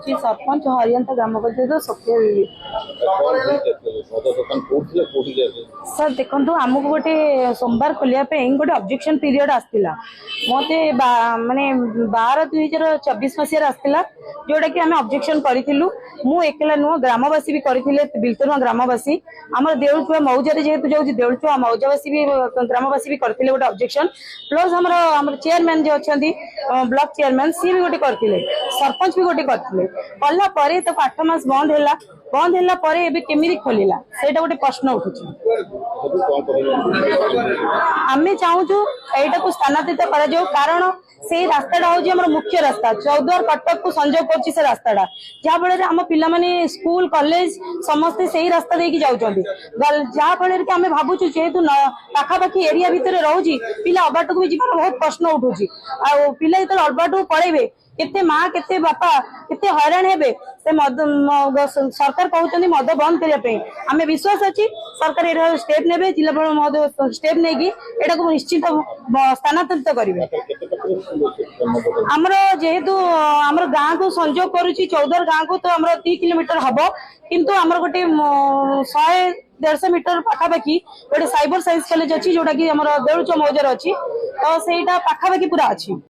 हूँ सरपंच हरियंत ग्राम पंचायत सत्य सर देखो आमको गोटे सोमवार खोलिया गोटे ऑब्जेक्शन पीरियड आसला मत माने 12/2024 मसीह आसला जोटा कि आम ऑब्जेक्शन करूँ मु एकला नुह ग्रामवासी भी करते बिलतुआ ग्रामवासी आम देउलचुआ मौजा जेहेतु जाऊँ देउलचुआ मौजावासी भी ग्रामवासी भी करते गोटे ऑब्जेक्शन प्लस आम चेयरमैन जो अच्छा ब्लॉक चेयरमैन सी भी गोटे करते सरपंच भी गोटे करते कलापर तो 8 मास बंद है केमी खोलला से गोटे प्रश्न उठुची आम चाहूँ यहाँ को स्थानांतरित कर कारण से रास्ता हूँ आम मुख्य रास्ता 14 कटक को संजोग कर रास्ता जहाँफल आम पाने स्कूल कॉलेज समस्ते से ही रास्ता देकी जाऊँच जहाँफल कि आम भावुँ जेहेतु पाखापाखि एरिया भितर रोचे पिला अबाट को भी जीवन बहुत प्रश्न उठूची आ पिला जो अबाट को पड़े केते माँ केते बापा केते हैरान हेबे से सरकार कहते मद बंद करने आम विश्वास अच्छी सरकार ये स्टेप ने जिलापाल महोदय स्टेप नहीं को निश्चित स्थानांतरित करेंगे आमर जेहेतु आमर गाँ को संजोग करुच्ची 14 गाँ को तो आम 3 किलोमीटर हम किंतु आमर गोटे 100-150 मीटर पाखापाखि गोटे साइबर साइंस कॉलेज अच्छी जोटा कि देउलचुआ मौजार अच्छी तो सहीटा पाखापाखि पूरा अच्छी।